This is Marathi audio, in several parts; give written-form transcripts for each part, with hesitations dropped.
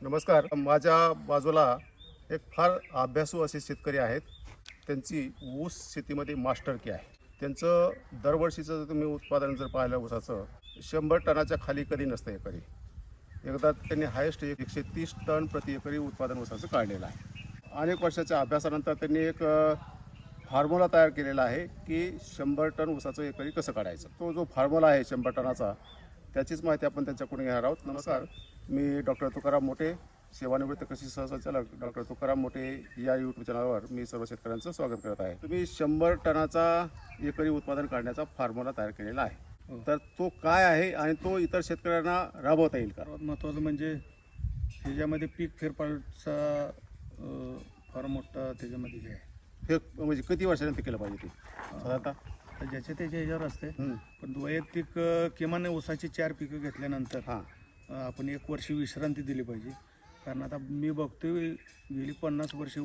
नमस्कार. माझ्या बाजूला एक फार अभ्यासू असे शेतकरी आहेत. त्यांची ऊस शेतीमध्ये मास्टरकी आहे. त्यांचं दरवर्षीचं जर तुम्ही उत्पादन जर पाहिलं ऊसाचं 100 टनाच्या खाली कधी नसतं एकरी. एकदा त्यांनी हायेस्ट 130 टन प्रति एकरी उत्पादन ऊसाचं काढलेलं आहे. अनेक वर्षाच्या अभ्यासानंतर त्यांनी एक फॉर्म्युला तयार केलेला आहे की 100 टन ऊसाचं एकरी कसं काढायचं. तो जो फॉर्म्युला आहे 100 टनाचा, त्याचीच माहिती आपण त्यांच्याकडून घेणार आहोत. नमस्कार, मी डॉक्टर तुकाराम मोठे, सेवानिवृत्त कृषी सहसंचालक डॉक्टर तुकाराम मोठे या यूट्यूब चॅनलवर मी सर्व शेतकऱ्यांचं स्वागत करत आहे. तुम्ही 100 टनाचा एकरी उत्पादन काढण्याचा फॉर्म्युला तयार केलेला आहे, तर तो काय आहे आणि तो इतर शेतकऱ्यांना राबवता येईल का? सर्वात महत्त्वाचं म्हणजे ह्याच्यामध्ये पीक फेरफारचा फार मोठा त्याच्यामध्ये हे आहे. हे म्हणजे किती वर्षानंतर केलं पाहिजे ते साधारणतः? तर ज्याच्या त्याच्या ह्याच्यावर असते, हं. पण वैयक्तिक किमान ऊसाची 4 पिकं घेतल्यानंतर हां आपण 1 वर्ष विश्रांती दिली पाहिजे. कारण आता मी बघतोय गेली 50 वर्षे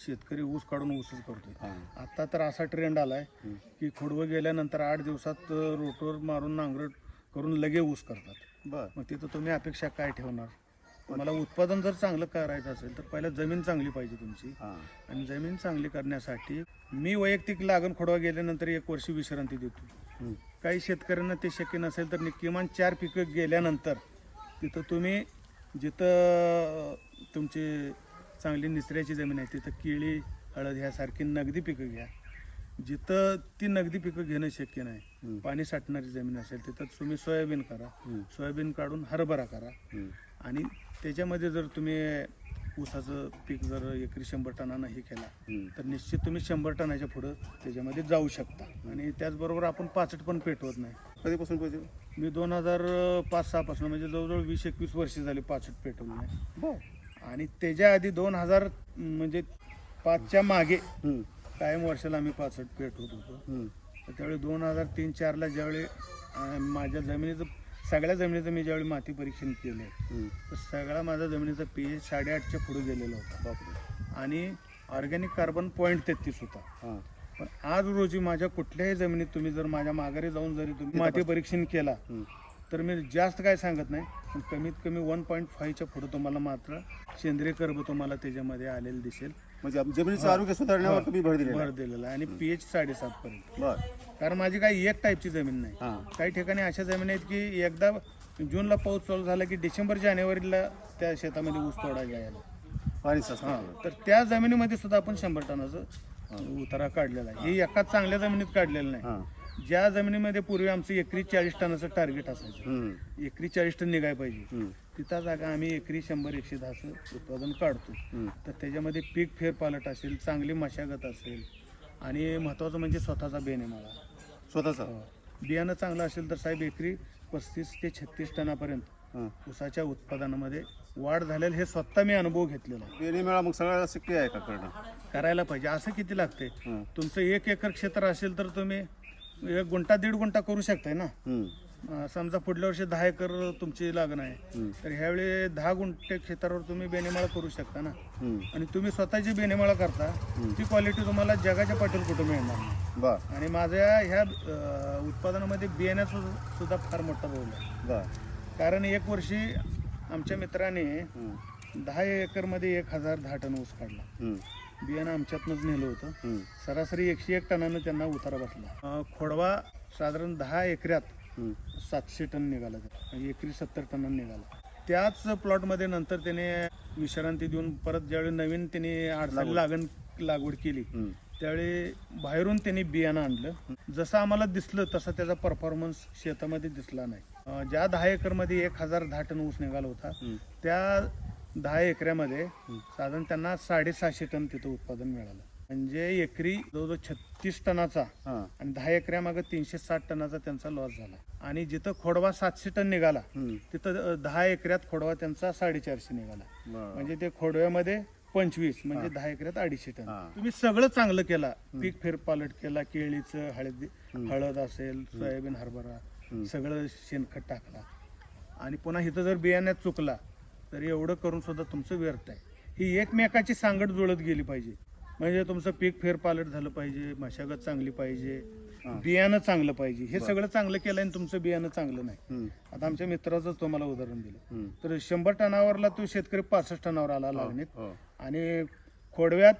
शेतकरी ऊस काढून ऊसच करतोय. हां आता तर असा ट्रेंड आलाय हं. की खोडवं गेल्यानंतर 8 दिवसात रोटोर मारून नांगरट करून लगे ऊस करतात. बरं. मग तिथं तुम्ही अपेक्षा काय ठेवणार? मला उत्पादन जर चांगलं करायचं असेल तर पहिला जमीन चांगली पाहिजे तुमची. हां आणि जमीन चांगली करण्यासाठी मी वैयक्तिक लागण खोडवा गेल्यानंतर 1 वर्ष विश्रांती देतो. हं. काही शेतकऱ्यांना ते शक्य नसेल तर किमान 4 पिकं गेल्यानंतर तिथं तुम्ही जिथं तुमची चांगली निचऱ्याची जमीन आहे तिथं केळी, हळद ह्यासारखी नगदी पिकं घ्या. जिथं ती नगदी पिकं घेणं शक्य नाही, पाणी साठणारी जमीन असेल तिथं तुम्ही सोयाबीन करा. सोयाबीन काढून हरभरा करा. आणि त्याच्यामध्ये जर तुम्ही ऊसाचं पीक जर एकरी 100 टनानं हे केला तर निश्चित तुम्ही 100 टनाच्या पुढं त्याच्यामध्ये जाऊ शकता. आणि त्याचबरोबर आपण 65 पण पेटवत नाही. कधीपासून पाहिजे? मी 2005-06 पासून म्हणजे जवळजवळ 20-21 वर्ष झाली 65 पेटवलं नाही. बरं. आणि त्याच्या आधी 2000 म्हणजे 5च्या मागे हं. कायम वर्षाला आम्ही 65 पेटवत होतो. हं. तर त्यावेळी 2003-04ला ज्यावेळी माझ्या जमिनीचं सगळ्या जमिनीचं मी ज्यावेळी माती परीक्षण केलं तर सगळा माझा जमिनीचा pH 8.5च्या पुढे गेलेला होता. बापरे. आणि ऑर्गॅनिक कार्बन 0.33 होता. हां पण आज रोजी माझ्या कुठल्याही जमिनीत तुम्ही जर माझ्या माघारी जाऊन जरी तुम्ही माती परीक्षण केला तर मी जास्त काय सांगत नाही, पण कमीत कमी 1.5च्या पुढे तुम्हाला मात्र सेंद्रिय कर्ब तुम्हाला त्याच्यामध्ये आलेलं दिसेल. म्हणजे जमिनीचं आरोग्य सुधारण्यावर तुम्ही भर दिलेला भर आहे. दिलेला आहे. आणि pH 7.5 पर्यंत. बरं. कारण माझी काही एक टाईपची जमीन नाही. हां काही ठिकाणी अशा जमीन आहेत की एकदा जूनला पाऊस चालू झाला की डिसेंबर-जानेवारीला त्या शेतामध्ये ऊस तोडायला यायला. पाणी साचतं. हां, तर त्या जमिनीमध्ये सुद्धा आपण 100 टनाचं उतारा काढलेला आहे. हे एकाच चांगल्या जमिनीत काढलेलं नाही. हां ज्या जमिनीमध्ये पूर्वी आमचं एकरी 40 टनाचं टार्गेट असायचं, हं. एकरी 40 टन निघाय पाहिजे, हं. तिथं जागा आम्ही एकरी 100-110चं उत्पादन काढतो. तर त्याच्यामध्ये पीक फेरपालट असेल, चांगली मशागत असेल आणि महत्त्वाचं म्हणजे स्वतःचा बेनेमाळा. स्वतःचा. बियाणं चांगलं असेल तर साहेब एकरी 35 ते 36 टनापर्यंत हां. ऊसाच्या उत्पादनामध्ये वाढ झालेलं हे स्वतः मी अनुभव घेतलेला आहे. बेनेमेळा मग सगळ्याला शक्य आहे का करणं? करायला पाहिजे. असं किती लागते? हं. तुमचं 1 एकर क्षेत्र असेल तर तुम्ही 1 गुंठा 1.5 गुंठा करू शकताय ना. हं. समजा पुढल्या वर्षी 10 एकर तुमची लागण आहे तर ह्यावेळी 10 गुंठे क्षेत्रावर तुम्ही बेनेमाळा करू शकता ना. हं. आणि तुम्ही स्वतःची बेनेमाळा करता ती क्वालिटी तुम्हाला जगाच्या पाठीवर कुठं मिळणार नाही. बरं. आणि माझ्या ह्या उत्पादनामध्ये बियाण्याचा सुद्धा फार मोठा रोल आहे. बरं. कारण 1 वर्षी आमच्या मित्राने हं. 10 एकरमध्ये 1010 टन ऊस काढला. हं. बियाणं आमच्यातनंच नेलं होतं. हं. सरासरी 101 टनानं त्यांना उतारा बसला. खोडवा साधारण 10 एकरात 700 टन निघाला, म्हणजे एकरी 70 टन निघाला. त्याच प्लॉटमध्ये नंतर त्याने विश्रांती देऊन परत ज्यावेळी नवीन त्याने आडसाली लागवड केली त्यावेळी बाहेरून त्यांनी बियाणं आणलं. जसं आम्हाला दिसलं तसा त्याचा परफॉर्मन्स शेतामध्ये दिसला नाही. ज्या 10 एकरमध्ये 1010 टन ऊस निघाला होता त्या 10 एकरामध्ये साधारण त्यांना 750 टन तिथं उत्पादन मिळालं. म्हणजे एकरी जवळजवळ 36 टनाचा हां. आणि 10 एकरामागं 360 टनाचा त्यांचा लॉस झाला. आणि जिथं खोडवा 700 टन निघाला तिथं 10 एकरात खोडवा त्यांचा 450 निघाला. बरं. म्हणजे ते खोडव्यामध्ये 25 म्हणजे 10 एकरात 250 टन. हां. तुम्ही सगळं चांगलं केला, पीक फेरपालट केला, केळीचं हळद असेल, सोयाबीन, हरभरा सगळं शेणखत टाकला आणि पुन्हा इथं जर बियाण्यात चुकला तर एवढं करून सुद्धा तुमचं व्यर्थ आहे. ही एकमेकाची सांगड जुळत गेली पाहिजे. म्हणजे तुमचं पीक फेरपालट झालं पाहिजे, मशागत चांगली पाहिजे, बियाणं चांगलं पाहिजे. हे सगळं चांगलं केलं आणि तुमचं बियाणं चांगलं नाही. आता आमच्या मित्राचं तुम्हाला उदाहरण दिलं तर 100 टनावरला तो शेतकरी 65 टनावर आला लागणीत आणि खोडव्यात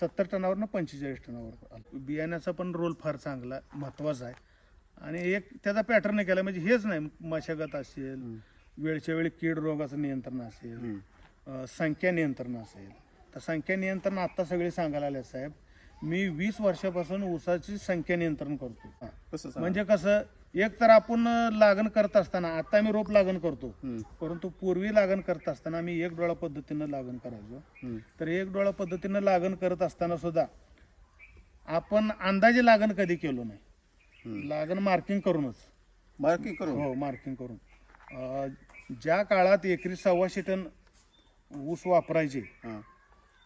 70 टनावरनं 45 टनावर आला. बियाण्याचा पण रोल फार चांगला महत्वाचा आहे आणि एक त्याचा पॅटर्न केला म्हणजे हेच नाही, मशागत असेल, वेळच्या वेळी कीड रोगाचं नियंत्रण असेल, संख्या नियंत्रण असेल. तर संख्या नियंत्रण आता सगळे सांगायला आले साहेब. मी 20 वर्षापासून ऊसाची संख्या नियंत्रण करतो. म्हणजे कसं, एक तर आपण लागण करत असताना, आता मी रोप लागण करतो, परंतु पूर्वी लागण करत असताना मी एक डोळा पद्धतीनं लागण करायचो. तर एक डोळा पद्धतीनं लागण करत असताना सुद्धा आपण अंदाजे लागण कधी केलो नाही. लागण मार्किंग करूनच. हो, मार्किंग करून. ज्या काळात एकरी 1.25 टन ऊस वापरायचे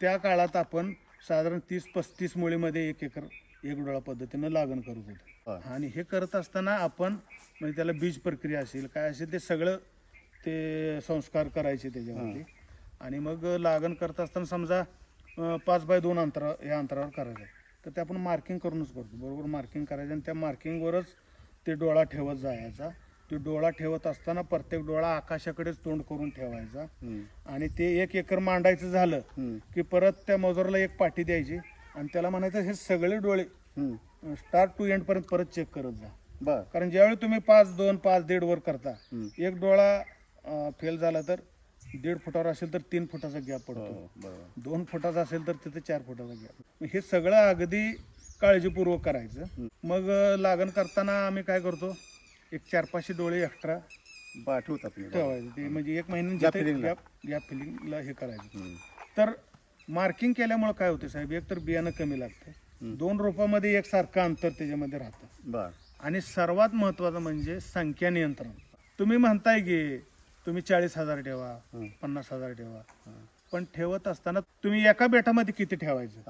त्या काळात आपण साधारण 30-35 मुळीमध्ये 1 एकर एक डोळा पद्धतीनं लागण करत होतो. आणि हे करत असताना आपण म्हणजे त्याला बीज प्रक्रिया असेल काय असेल ते सगळं ते संस्कार करायचे त्याच्यावरती. आणि मग लागण करत असताना समजा 5x2 या अंतरावर करायचं तर ते आपण मार्किंग करूनच करतो. बरोबर मार्किंग करायचं आणि त्या मार्किंगवरच ते डोळा ठेवत जायचा. तो डोळा ठेवत असताना प्रत्येक डोळा आकाशाकडेच तोंड करून ठेवायचा. आणि ते 1 एकर मांडायचं झालं की परत त्या मजुराला एक पाटी द्यायची आणि त्याला म्हणायचं हे सगळे डोळे स्टार्ट टू एंड पर्यंत परत चेक करत जा. कारण ज्यावेळी तुम्ही 5-2, 5-1.5 वर करता, एक डोळा फेल झाला तर 1.5 फुटावर असेल तर 3 फुटाचा गॅप पडतो, 2 फुटाचा असेल तर तिथे 4 फुटाचा गॅप. हे सगळं अगदी काळजीपूर्वक करायचं. मग लागण करताना आम्ही काय करतो, एक 4-5 डोळे एक्स्ट्रा ठेवायचे. ते म्हणजे 1 महिन्यात गॅप फिलिंगला हे करायचं. तर मार्किंग केल्यामुळे काय होते साहेब, एक तर बियाणं कमी लागतं, 2 रोपामध्ये एकसारखं अंतर त्याच्यामध्ये राहतं, आणि सर्वात महत्वाचं म्हणजे संख्या नियंत्रण. तुम्ही म्हणताय की तुम्ही 40,000 ठेवा, 50,000 ठेवा, पण ठेवत असताना तुम्ही एका बेटामध्ये किती ठेवायचं,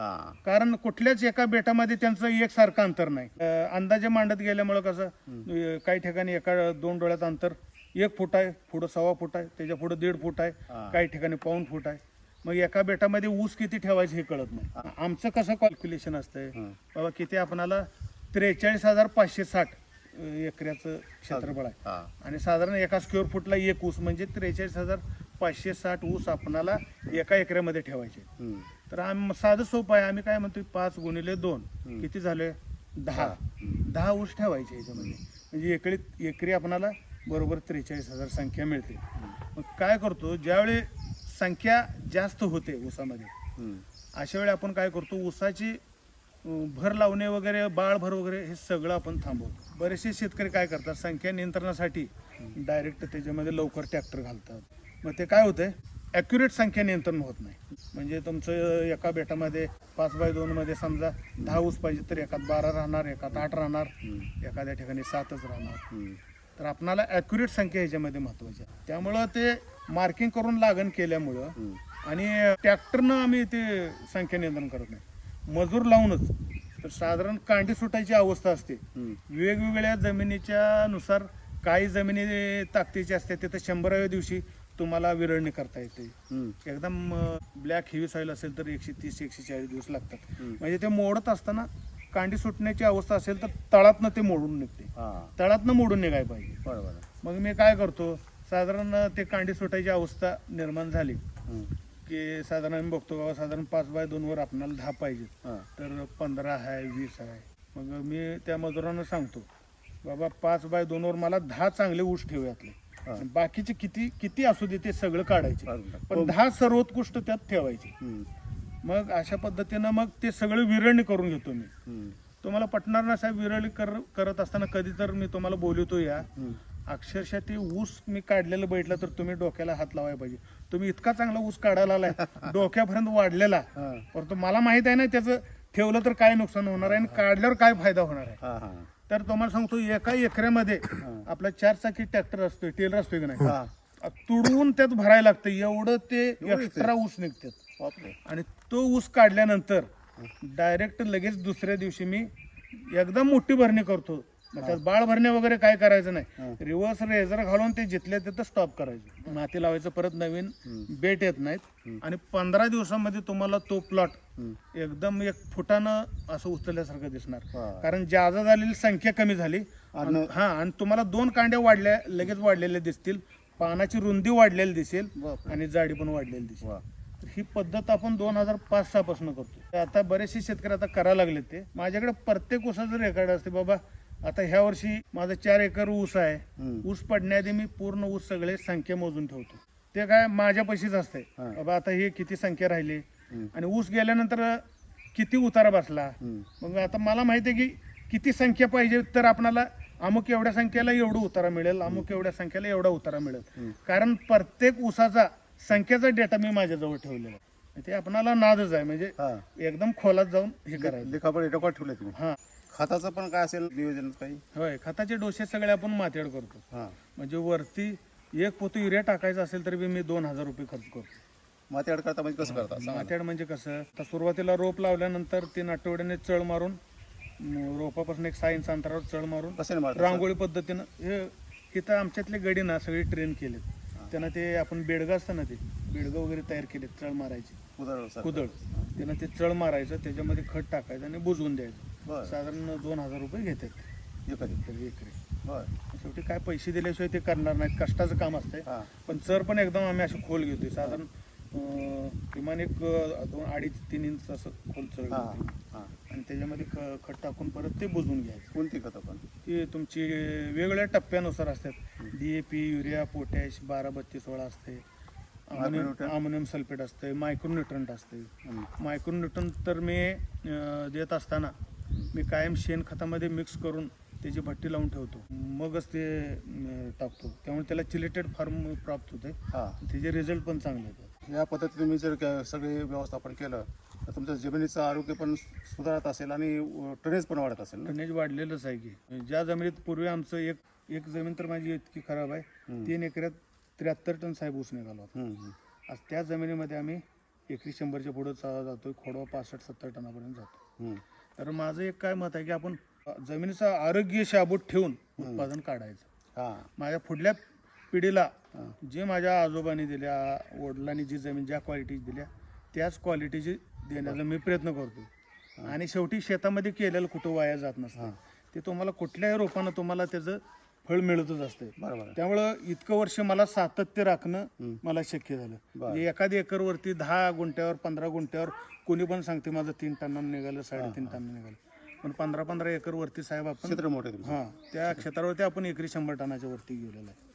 कारण कुठल्याच एका बेटामध्ये त्यांचं एकसारखं अंतर नाही. अंदाजे मांडत गेल्यामुळे कसं काही ठिकाणी एका 2 डोळ्यात अंतर 1 फूट आहे, पुढं 1.25 फूट आहे, त्याच्या पुढे 1.5 फूट आहे, काही ठिकाणी 1.25 फूट आहे. मग एका बेटामध्ये ऊस किती ठेवायचं हे कळत नाही. आमचं कसं कॅल्क्युलेशन असतंय बाबा, किती आपणाला 43,560 एकराचं क्षेत्रफळ आहे आणि साधारण एका स्क्वेअर फुटला 1 ऊस म्हणजे 43,560 ऊस आपणाला एका एकरामध्ये ठेवायचे. तर साधं सोपं आहे. आम्ही काय म्हणतो 5 × 2 किती झाले, 10 ऊस ठेवायचे याच्यामध्ये. म्हणजे एकरी आपणाला बरोबर 43,000 संख्या मिळते. मग काय करतो, ज्यावेळी संख्या जास्त होते ऊसामध्ये, अशा वेळी आपण काय करतो, ऊसाची भर लावणे वगैरे, बाळभर वगैरे हे सगळं आपण थांबवतो. बरेचसे शेतकरी काय करतात, संख्या नियंत्रणासाठी डायरेक्ट त्याच्यामध्ये लवकर ट्रॅक्टर घालतात. मग ते काय होतंय, ॲक्युरेट संख्या नियंत्रण होत नाही. म्हणजे तुमचं एका बेटामध्ये 5x2 मध्ये समजा 10 ऊस पाहिजे तर एकात 12 राहणार, एकात 8 राहणार, एखाद्या ठिकाणी 7च राहणार. तर आपणाला ॲक्युरेट संख्या ह्याच्यामध्ये महत्वाची आहे. त्यामुळं ते मार्किंग करून लागण केल्यामुळं आणि ट्रॅक्टरनं आम्ही ते संख्या नियंत्रण करत नाही, मजूर लावूनच. तर साधारण कांडी सुटायची अवस्था असते. वेगवेगळ्या जमिनीच्या नुसार काही जमिनी ताकदीची असते, तिथं 100व्या दिवशी तुम्हाला विरळणी करता येते. एकदम ब्लॅक हेवी सॉइल असेल तर 130-140 दिवस लागतात. म्हणजे ते मोडत असताना कांडी सुटण्याची अवस्था असेल तर तळातनं ते मोडून निघते, तळातनं मोडून निघायला पाहिजे. मग मी काय करतो, साधारण ते कांडी सुटायची अवस्था निर्माण झाली की साधारण आम्ही बघतो बाबा साधारण 5x2 वर आपल्याला 10 पाहिजे, तर 15 आहे, 20 आहे. मग मी त्या मजुरांना सांगतो बाबा 5x2 वर मला 10 चांगले ऊस ठेवूयातले, बाकीचे किती असू दे ते सगळं काढायचे, पण 10 सर्वोत्कृष्ट त्यात ठेवायचे. मग अशा पद्धतीनं मग ते सगळं विरळणी करून घेतो मी. तुम्हाला पटणार ना साहेब, विरळणी करत असताना कधी तर मी तुम्हाला बोलवतो या, अक्षरशः ते ऊस मी काढलेलं बैठलं तर तुम्ही डोक्याला हात लावायला पाहिजे. तुम्ही इतका चांगला ऊस काढायला आलाय, डोक्यापर्यंत वाढलेला, परंतु मला माहित आहे ना त्याचं ठेवलं तर काय नुकसान होणार आहे आणि काढल्यावर काय फायदा होणार आहे. तर तुम्हाला सांगतो, एका एकरामध्ये आपला 4 चाकी ट्रॅक्टर असतोय, टेलर असतोय की नाही, तुडवून त्यात भरायला लागतं, एवढं ते एक्स्ट्रा ऊस निघतात. आणि तो ऊस काढल्यानंतर डायरेक्ट लगेच दुसऱ्या दिवशी मी एकदम मोठी भरणी करतो. मग त्यात बाळ भरणे वगैरे काय करायचं हा. नाही, रिव्हर्स रेझर घालून ते जिथल्या तिथं स्टॉप करायचं, माती लावायचं, परत नवीन बेट येत नाहीत आणि 15 दिवसामध्ये तुम्हाला तो प्लॉट एकदम 1 फुटानं असं उचलल्यासारखं दिसणार. हा. कारण ज्यादा झालेली संख्या कमी झाली आणि तुम्हाला 2 कांड्या वाढल्या लगेच वाढलेल्या दिसतील, पानाची रुंदी वाढलेली दिसेल बापरे. आणि जाडी पण वाढलेली दिसेल. वा. तर ही पद्धत आपण 2005-06 पासून करतो. आता बरेचसे शेतकरी आता करायला लागले. ते माझ्याकडे प्रत्येक ऊसाचं रेकॉर्ड असते. बाबा आता ह्या वर्षी माझं 4 एकर ऊस आहे, ऊस पडण्याआधी मी पूर्ण ऊस सगळे संख्या मोजून ठेवतो. ते काय माझ्या पैसेच असते. बाबा आता ही किती संख्या राहिली आणि ऊस गेल्यानंतर किती उतारा बसला. मग आता मला माहिती आहे की किती संख्या पाहिजे, तर आपणाला अमुक एवढ्या संख्येला एवढं उतारा मिळेल, अमुक एवढ्या संख्येला एवढा उतारा मिळेल. कारण प्रत्येक ऊसाचा संख्येचा डेटा मी माझ्याजवळ ठेवलेला आहे. ते आपणाला नादच आहे, म्हणजे एकदम खोलात जाऊन हे करायचं. लेखापड रेकॉर्ड ठेवले तुम्ही. हा, खताचं पण काय असेल नियोजन काही? होय, खताचे डोसे सगळे आपण मातीआड करतो. म्हणजे वरती 1 पोतं युरिया टाकायचं असेल तर मी 2000 रुपये खर्च करतो. मातीआड करता म्हणजे कसं करता? मातीआड म्हणजे कसं, तर सुरुवातीला रोप लावल्यानंतर 3 आठवड्याने चळ मारून, रोपापासून 1 6 इंच अंतरावर चळ मारून कसं मारता? रांगोळी पद्धतीनं हे इथं आमच्यातले गडी ना सगळे ट्रेन केलेत. त्यांना ते आपण बेडगं असतं ना, ते बेडगं वगैरे तयार केलेत चळ मारायची, कुदळ. त्यांना ते चळ मारायचं, त्याच्यामध्ये खत टाकायचं आणि बुजवून द्यायचं. साधारण 2000 रुपये घेतात एकरी. शेवटी काय पैसे दिल्याशिवाय ते करणार नाहीत, कष्टाचं काम असतंय. पण चर पण एकदम आम्ही असं खोल घेतोय, साधारण किमान 2-2.5-3 इंच असं खोल चळ घेतोय. आणि त्याच्यामध्ये खत टाकून परत ते बुजवून घ्यायचं. कोणती खतं पण? ती तुमची वेगवेगळ्या टप्प्यानुसार असतात. DAP, युरिया, पोटॅश, 12-32-16 असते, अमोनियम सल्फेट असते, मायक्रोन्यूट्रंट असते. मायक्रोन्यूट्रंट तर मी देत असताना मी कायम शेणखतामध्ये मिक्स करून त्याची भट्टी लावून ठेवतो, मगच ते टाकतो. त्यामुळे त्याला चिलेटेड फॉर्म प्राप्त होते, त्याचे रिझल्ट पण चांगले येतात. या पद्धतीने तुम्ही जर सगळे व्यवस्थापन केलं तर तुमच्या जमिनीचं आरोग्य पण सुधारत असेल आणि टनेज पण वाढत असेल ना? टनेज वाढलेलंच आहे की. ज्या जमिनीत पूर्वी आमचं एक जमीन तर माझी इतकी खराब आहे, 3 एकरात 73 टन साहेब ऊस निघाला होता. आज त्या जमिनीमध्ये आम्ही एकरी 100च्या पुढे जातोय, खोडवा 65-70 टनापर्यंत जातो. तर माझं एक काय मत आहे की आपण जमिनीचं आरोग्य शाबूत ठेवून उत्पादन काढायचं. माझ्या पुढल्या पिढीला जे माझ्या आजोबांनी दिल्या, वडिलांनी जी जमीन ज्या क्वालिटी दिल्या त्याच क्वालिटीची देण्याचा मी प्रयत्न करतो. आणि शेवटी शेतामध्ये केलेलं कुठं वाया जात नसतं. ते तुम्हाला कुठल्याही रोपानं तुम्हाला त्याचं फळ मिळतच असते. त्यामुळं इतकं वर्ष मला सातत्य राखणं मला शक्य झालं. म्हणजे एखादी एकरवरती 10 गुंठ्यावर 15 गुंठ्यावर कोणी पण सांगते माझं 3 टनानं निघालं, 3.5 टनानं निघालं. पण 15-15 एकर वरती साहेब आपण क्षेत्र मोठे. त्या क्षेत्रावरती आपण एकरी 100 टनाच्या वरती गेलेलं आहे.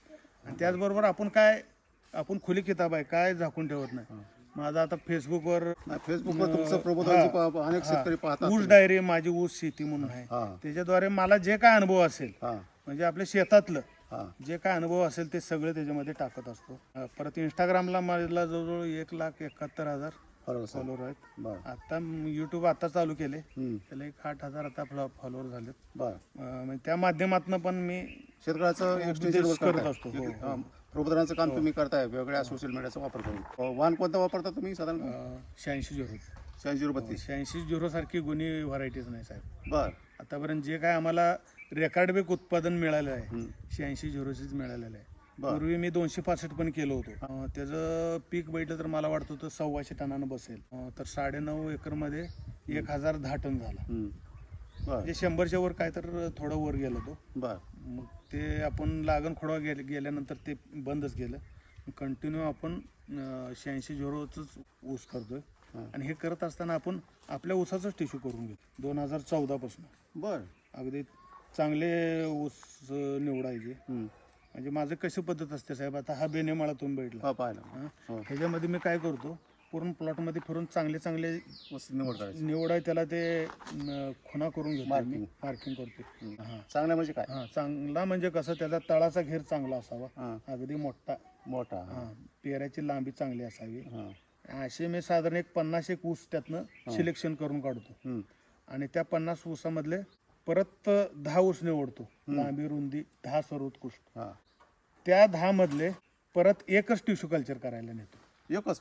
आणि त्याचबरोबर आपण खुली किताब आहे, काय झाकून ठेवत नाही. माझं आता फेसबुकवर तुमचं प्रबोधनाची अनेक शेतकरी पाहतात. ऊस डायरी, माझी ऊस शेती म्हणून आहे. त्याच्याद्वारे मला जे काय अनुभव असेल, म्हणजे आपल्या शेतातलं जे काय अनुभव असेल ते सगळं त्याच्यामध्ये टाकत असतो. परत इंस्टाग्रामला मला जवळजवळ 1,71,000 फॉलोअर आहेत. आता युट्यूब आता चालू केले, त्याला 8,000 आता फॉलोअर झालेत. त्या माध्यमातून पण मी शेतकऱ्याचं एक्सटेन्शन करत असतो. प्रबोधनाचं काम तुम्ही करताय वेगळ्या सोशल मीडियाचा वापर करून. वाहन कोणता वापरता तुम्ही साधारण? 86-0 सारखी गुणी व्हरायटीज नाही साहेब. आतापर्यंत जे काय आम्हाला रेकॉर्ड बेक उत्पादन मिळालं आहे 86-0च मिळालेलं आहे. पूर्वी मी 265 पण केलं होतं. त्याचं पीक बैठलं तर मला वाटतं होतं 1,200 टनानं बसेल. तर 9.5 एकरमध्ये 1010 टन झाला. म्हणजे 100च्या वर काय तर थोडं वर गेलो तो. मग ते आपण लागण खोडवा गेल्यानंतर ते बंदच केलं. कंटिन्यू आपण 86-0च ऊस करतोय. आणि हे करत असताना आपण आपल्या ऊसाचंच टिश्यू करून घेतो 2014 पासून. अगदी चांगले ऊस निवडायचे. म्हणजे माझं कशी पद्धत असते साहेब, आता हा बेनेमाळा तुम्ही बैठला ह्याच्यामध्ये मी काय करतो, पूर्ण प्लॉटमध्ये फिरून चांगले निवड आहे, त्याला ते खुणा करून घेतो, मार्किंग करतो. चांगला म्हणजे काय? चांगला म्हणजे कसं, त्याचा तळाचा घेर चांगला असावा, अगदी मोठा, पेऱ्याची लांबी चांगली असावी. असे मी साधारण 50 ऊस त्यातनं सिलेक्शन करून काढतो. आणि त्या 50 ऊसामधले परत 10 ऊस निवडतो, लांबी रुंदी 10 सर्वोत्कृष्ट. त्या 10 मधले परत एकच टिश्यू कल्चर करायला नेतो. एकच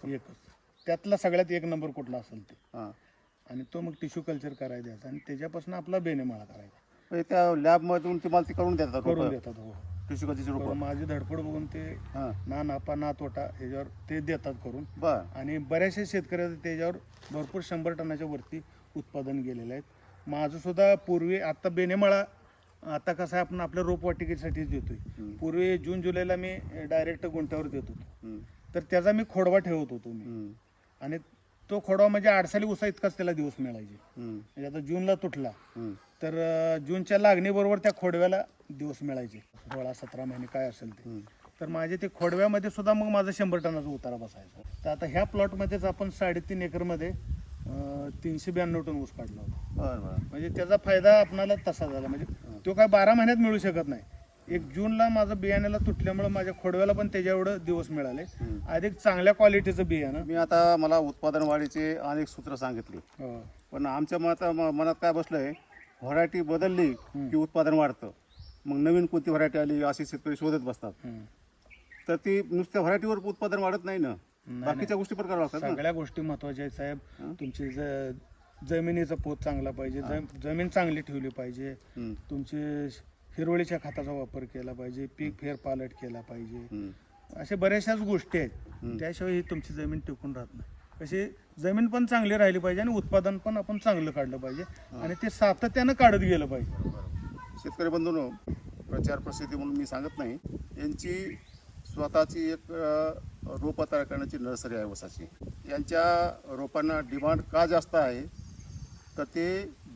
त्यातला सगळ्यात 1 नंबर कुठला असेल ते, आणि तो मग टिश्यू कल्चर करायला द्यायचा आणि त्याच्यापासून आपला बेनेमाळा करायचा. म्हणजे त्या लॅबमधून तुम्हाला ते करून देतात करून रोपं? देतात. हो टिश्यू कल्चरची रोपं? माझी धडपड बघून ते हां, ना नफा ना तोटा ह्याच्यावर ते देतात करून. बर. आणि बऱ्याचशा शेतकऱ्याचं त्याच्यावर भरपूर 100 टनाच्या वरती उत्पादन गेलेलं आहे. माझं सुद्धा पूर्वी आता बेनेमाळा आता कसं आहे, आपण आपल्या रोपवाटिकेसाठीच देतोय. पूर्वी जून जुलैला मी डायरेक्ट गुंठ्यावर देत होतो, हं, तर त्याचा मी खोडवा ठेवत होतो मी. हं, आणि तो खोडवा म्हणजे आडसाली उसा इतकाच त्याला दिवस मिळायचे. हं, म्हणजे आता जूनला तुटला हं. तर जूनच्या लागणीबरोबर त्या खोडव्याला दिवस मिळायचे, 16-17 महिने काय असेल ते. हं. तर माझे ते खोडव्यामध्ये सुद्धा मग माझा 100 टनाचा उतारा बसायचा. तर आता ह्या प्लॉटमध्येच आपण 3.5 एकरमध्ये 392 टन ऊस काढला होता. बर बर. म्हणजे त्याचा फायदा आपणाला तसा झाला. म्हणजे तो काय 12 महिन्यात मिळू शकत नाही. 1 जूनला माझं बियाण्याला तुटल्यामुळे माझ्या खोडव्याला पण त्याच्या एवढं दिवस मिळाले. हं. अधिक चांगल्या क्वालिटीचं बियाणं. मी आता मला उत्पादन वाढीचे अनेक सूत्र सांगितली, हो. पण आमच्या मनात काय बसलंय, व्हरायटी बदलली की उत्पादन वाढतं. मग नवीन कोणती व्हरायटी आली असे शेतकरी शोधत बसतात. हं. तर ती नुसत्या व्हरायटीवर उत्पादन वाढत नाही ना, नाही, बाकीच्या गोष्टी पण कराव्या लागतात ना. सगळ्या गोष्टी महत्वाच्या आहेत साहेब. हं. तुमची जमिनीचा पोत चांगला पाहिजे, जमीन चांगली ठेवली पाहिजे, हं, तुमची हिरवळीच्या खताचा वापर केला पाहिजे, पीक फेरपालट केला पाहिजे. हं, अशा बऱ्याचशाच गोष्टी आहेत. हं. त्याशिवाय ही तुमची जमीन टिकून राहत नाही. कशी जमीन पण चांगली राहिली पाहिजे आणि उत्पादन पण आपण चांगलं काढलं पाहिजे आणि ते सातत्यानं काढत गेलं पाहिजे. शेतकरी बंधूंनो, प्रचार प्रसिद्धी म्हणून मी सांगत नाही, यांची स्वतःची एक रोपं तयार करण्याची नर्सरी आहे ऊसाची. यांच्या रोपांना डिमांड का जास्त आहे, तर ते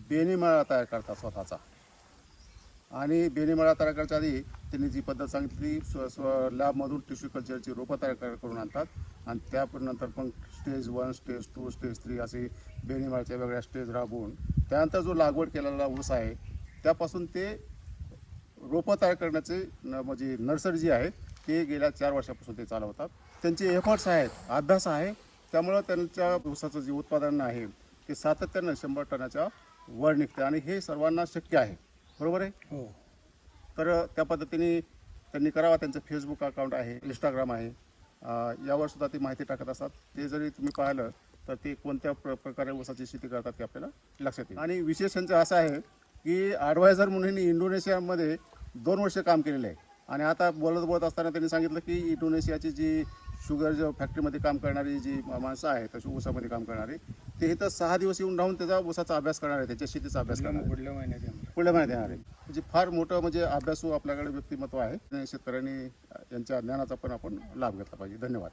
बेणीमाळा तयार करतात स्वतःचा. आणि बेणीमाळा तयार करण्याच्या आधी त्यांनी जी पद्धत सांगितली, लॅबमधून टिश्यू कल्चरची रोपं करून आणतात आणि त्यानंतर पण स्टेज 1, स्टेज 2, स्टेज 3 असे बेणीमाळ्याच्या वेगळ्या स्टेज राबवून त्यानंतर जो लागवड केलेला ऊस आहे त्यापासून ते रोपं तयार करण्याचे म्हणजे नर्सरी जी आहे ते गेल्या 4 वर्षापासून ते चालवतात. त्यांचे एफर्ट्स आहेत, अभ्यास आहे, त्यामुळं त्यांच्या ऊसाचं जे उत्पादन आहे ते सातत्यानं 100 टनाच्या वर निघते आणि हे सर्वांना शक्य आहे. बरोबर आहे? हो. तर त्या पद्धतीने त्यांनी करावा. त्यांचं फेसबुक अकाउंट आहे, इंस्टाग्राम आहे, यावर सुद्धा ती माहिती टाकत असतात. ते जरी तुम्ही पाहिलं तर ते कोणत्या प्रकारे ऊसाची शेती करतात ते आपल्याला लक्षात येईल. आणि विशेष त्यांचं असं आहे की ॲडवायझर म्हणून इंडोनेशियामध्ये 2 वर्ष काम केलेलं आहे. आणि आता बोलत असताना त्यांनी सांगितलं की इंडोनेशियाची जी शुगर फॅक्टरीमध्ये काम करणारी जी माणसं आहेत, तशी ऊसामध्ये काम करणारी, ते इथं 6 दिवस येऊन राहून त्याचा ऊसाचा अभ्यास करणार आहे, त्याच्या शेतीचा अभ्यास करणार आहे. पुढल्या महिन्यात येणार. पुढल्या महिन्यात येणार आहे. म्हणजे फार मोठं म्हणजे अभ्यासू आपल्याकडे व्यक्तिमत्व आहे. शेतकऱ्यांनी यांच्या ज्ञानाचा पण आपण लाभ घेतला पाहिजे. धन्यवाद.